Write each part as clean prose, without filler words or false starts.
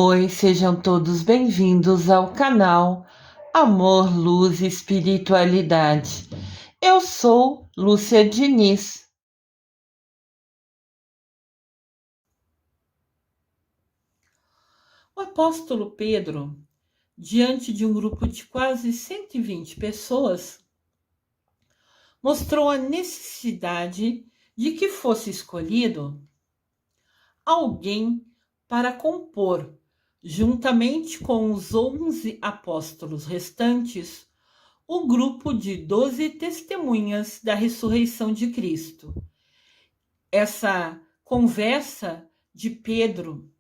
Oi, sejam todos bem-vindos ao canal Amor, Luz e Espiritualidade. Eu sou Lúcia Diniz. O apóstolo Pedro, diante de um grupo de quase 120 pessoas, mostrou a necessidade de que fosse escolhido alguém para compor, juntamente com os 11 apóstolos restantes, o grupo de 12 testemunhas da ressurreição de Cristo. Essa conversa de Pedro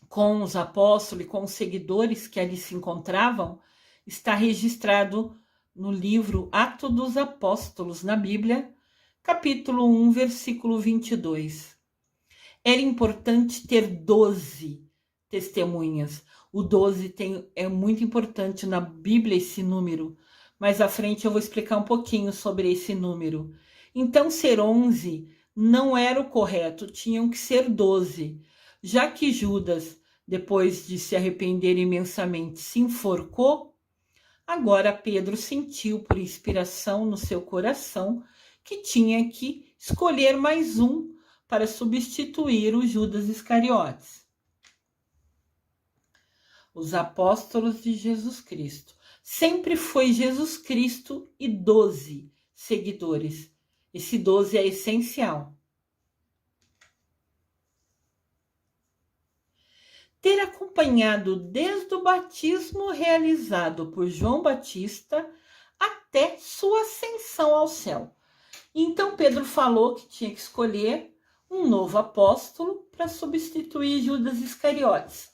com os apóstolos e com os seguidores que ali se encontravam está registrado no livro Atos dos Apóstolos, na Bíblia, capítulo 1, versículo 22. Era importante ter 12 testemunhas. O 12 é muito importante na Bíblia, esse número. Mais à frente eu vou explicar um pouquinho sobre esse número. Então, ser 11 não era o correto, tinham que ser 12. Já que Judas, depois de se arrepender imensamente, se enforcou, agora Pedro sentiu por inspiração no seu coração que tinha que escolher mais um para substituir o Judas Iscariotes. Os apóstolos de Jesus Cristo. Sempre foi Jesus Cristo e 12 seguidores. Esse 12 é essencial. Ter acompanhado desde o batismo realizado por João Batista até sua ascensão ao céu. Então Pedro falou que tinha que escolher um novo apóstolo para substituir Judas Iscariotes.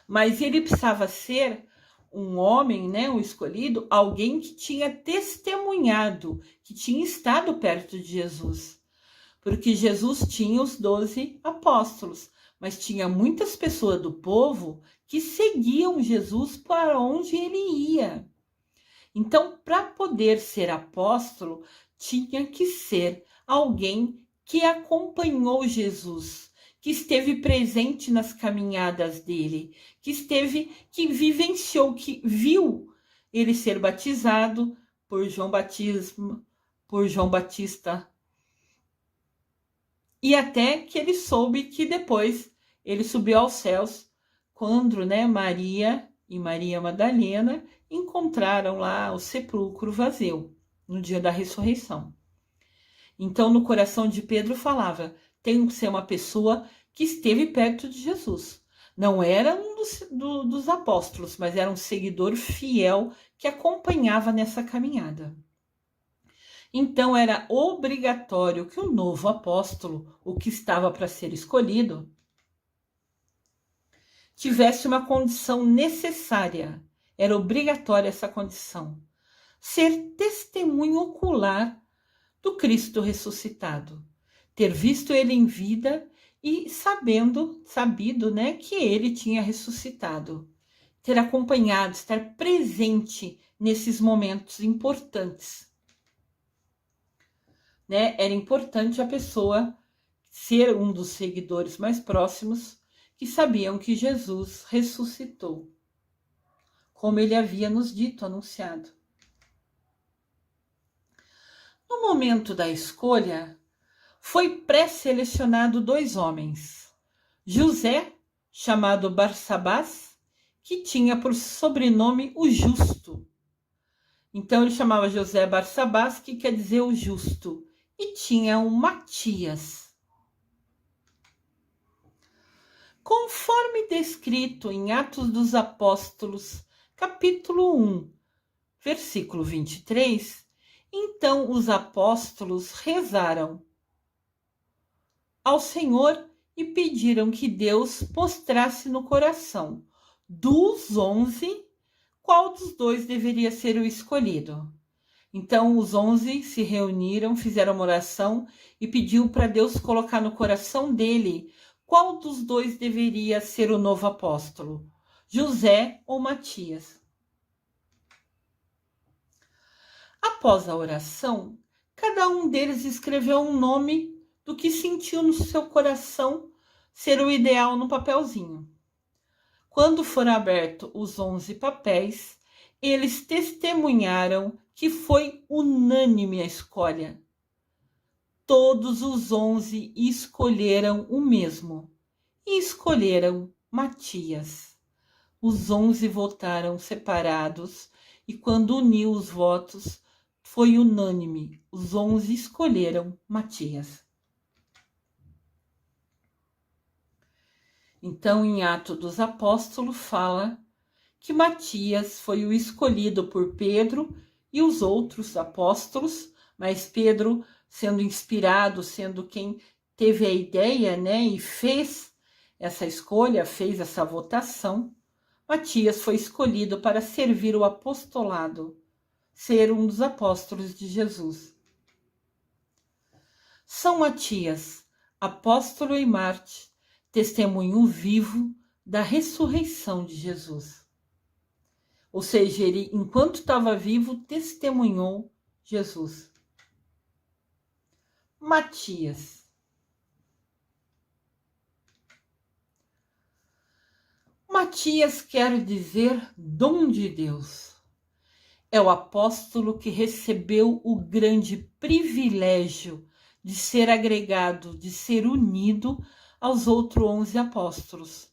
Mas ele precisava ser um homem, um escolhido, alguém que tinha testemunhado, que tinha estado perto de Jesus. Porque Jesus tinha os 12 apóstolos, mas tinha muitas pessoas do povo que seguiam Jesus para onde ele ia. Então, para poder ser apóstolo, tinha que ser alguém que acompanhou Jesus, que esteve presente nas caminhadas dele, que vivenciou, que viu ele ser batizado por João Batista, e até que ele soube que depois ele subiu aos céus, quando Maria e Maria Madalena encontraram lá o sepulcro vazio, no dia da ressurreição. Então, no coração de Pedro falava, tem que ser uma pessoa que esteve perto de Jesus. Não era um dos apóstolos, mas era um seguidor fiel que acompanhava nessa caminhada. Então, era obrigatório que o novo apóstolo, o que estava para ser escolhido, tivesse uma condição necessária. Era obrigatória essa condição. Ser testemunho ocular do Cristo ressuscitado. Ter visto ele em vida e sabido, que ele tinha ressuscitado. Ter acompanhado, estar presente nesses momentos importantes. Era importante a pessoa ser um dos seguidores mais próximos que sabiam que Jesus ressuscitou, como ele havia nos dito, anunciado. No momento da escolha, foi pré-selecionado 2 homens. José, chamado Barsabás, que tinha por sobrenome o Justo. Então ele chamava José Barsabás, que quer dizer o Justo. E tinha um Matias. Conforme descrito em Atos dos Apóstolos, capítulo 1, versículo 23, então os apóstolos rezaram ao Senhor e pediram que Deus mostrasse no coração dos 11 qual dos 2 deveria ser o escolhido. Então os 11 se reuniram, fizeram uma oração e pediu para Deus colocar no coração dele qual dos 2 deveria ser o novo apóstolo, José ou Matias. Após a oração, cada um deles escreveu um nome do que sentiu no seu coração ser o ideal no papelzinho. Quando foram abertos os 11 papéis, eles testemunharam que foi unânime a escolha. Todos os 11 escolheram o mesmo e escolheram Matias. Os 11 votaram separados e quando uniu os votos, foi unânime. Os 11 escolheram Matias. Então, em Atos dos Apóstolos, fala que Matias foi o escolhido por Pedro e os outros apóstolos, mas Pedro, sendo inspirado, sendo quem teve a ideia, né, e fez essa escolha, fez essa votação, Matias foi escolhido para servir o apostolado, ser um dos apóstolos de Jesus. São Matias, apóstolo e mártir, testemunho vivo da ressurreição de Jesus. Ou seja, ele, enquanto estava vivo, testemunhou Jesus. Matias. Matias quer dizer dom de Deus. É o apóstolo que recebeu o grande privilégio de ser agregado, de ser unido aos outros 11 apóstolos,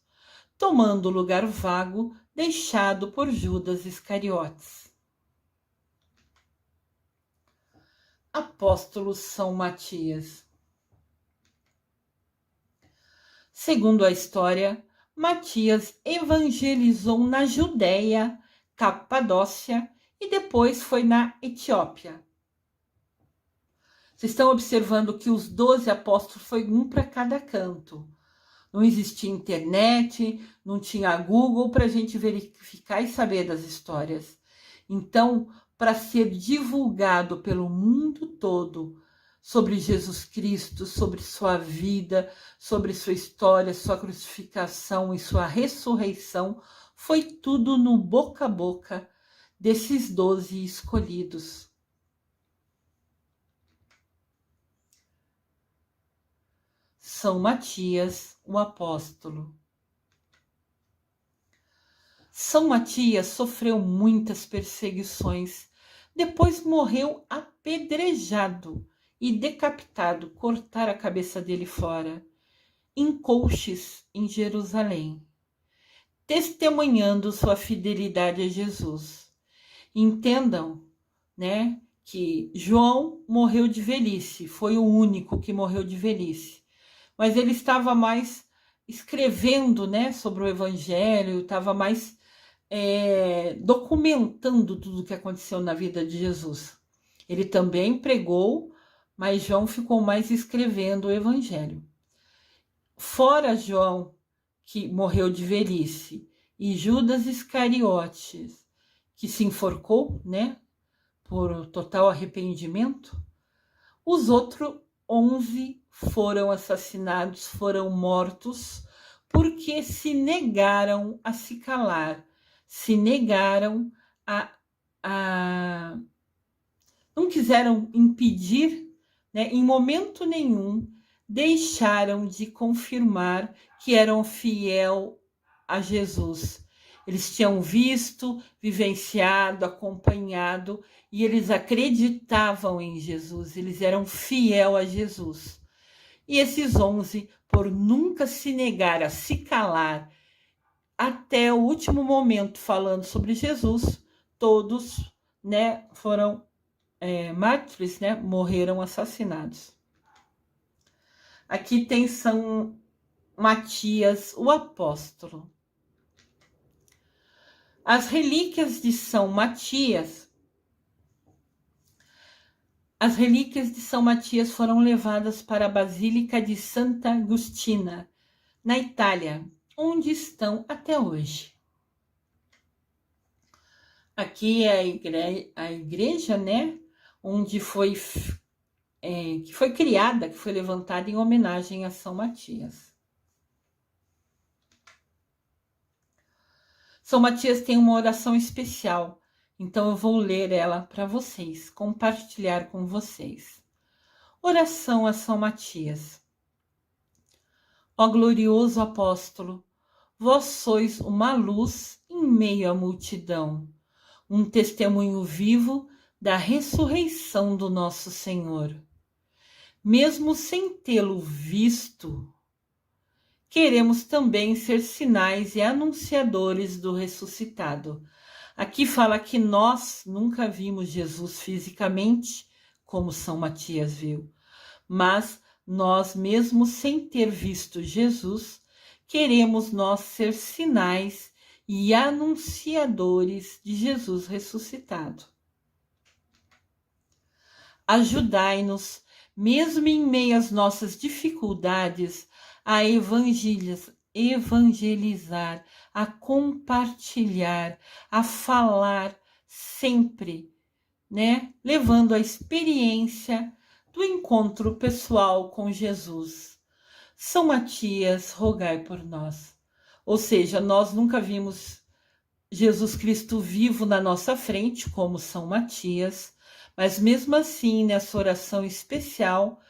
tomando o lugar vago deixado por Judas Iscariotes. Apóstolo São Matias. Segundo a história, Matias evangelizou na Judéia, Capadócia e depois foi na Etiópia. Vocês estão observando que os 12 apóstolos foi um para cada canto. Não existia internet, não tinha Google para a gente verificar e saber das histórias. Então, para ser divulgado pelo mundo todo sobre Jesus Cristo, sobre sua vida, sobre sua história, sua crucificação e sua ressurreição, foi tudo no boca a boca desses 12 escolhidos. São Matias, o apóstolo. São Matias sofreu muitas perseguições, depois morreu apedrejado e decapitado, cortaram a cabeça dele fora, em Colchis, em Jerusalém, testemunhando sua fidelidade a Jesus. Entendam, né, que João morreu de velhice, foi o único que morreu de velhice, mas ele estava mais escrevendo, né, sobre o evangelho, estava mais documentando tudo o que aconteceu na vida de Jesus. Ele também pregou, mas João ficou mais escrevendo o evangelho. Fora João, que morreu de velhice, e Judas Iscariotes, que se enforcou, né, por total arrependimento, os outros 11 foram assassinados, foram mortos, porque se negaram a se calar, se negaram não quiseram impedir, né, em momento nenhum, deixaram de confirmar que eram fiel a Jesus. Eles tinham visto, vivenciado, acompanhado e eles acreditavam em Jesus, eles eram fiel a Jesus. E esses 11, por nunca se negar a se calar até o último momento falando sobre Jesus, todos, né, foram mártires, né, morreram assassinados. Aqui tem São Matias, o apóstolo. As relíquias de São Matias foram levadas para a Basílica de Santa Agustina, na Itália, onde estão até hoje. Aqui é a igreja, né, onde que foi criada, que foi levantada em homenagem a São Matias. São Matias tem uma oração especial, então eu vou ler ela para vocês, compartilhar com vocês. Oração a São Matias. Ó glorioso apóstolo, vós sois uma luz em meio à multidão, um testemunho vivo da ressurreição do nosso Senhor. Mesmo sem tê-lo visto, queremos também ser sinais e anunciadores do ressuscitado. Aqui fala que nós nunca vimos Jesus fisicamente, como São Matias viu, mas nós, mesmo sem ter visto Jesus, queremos nós ser sinais e anunciadores de Jesus ressuscitado. Ajudai-nos, mesmo em meio às nossas dificuldades, a evangelizar, a compartilhar, a falar sempre, né? Levando a experiência do encontro pessoal com Jesus. São Matias, rogai por nós. Ou seja, nós nunca vimos Jesus Cristo vivo na nossa frente, como São Matias, mas mesmo assim, nessa oração especial,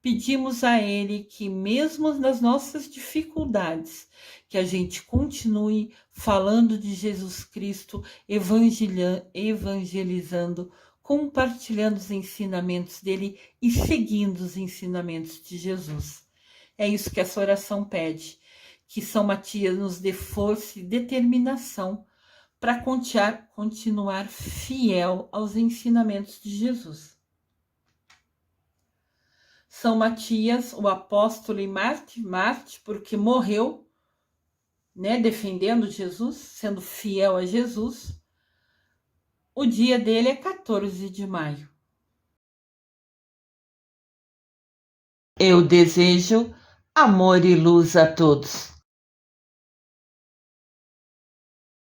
pedimos a Ele que, mesmo nas nossas dificuldades, que a gente continue falando de Jesus Cristo, evangelizando, compartilhando os ensinamentos dele e seguindo os ensinamentos de Jesus. É isso que essa oração pede, que São Matias nos dê força e determinação para continuar fiel aos ensinamentos de Jesus. São Matias, o apóstolo e Marte, porque morreu, né, defendendo Jesus, sendo fiel a Jesus. O dia dele é 14 de maio. Eu desejo amor e luz a todos.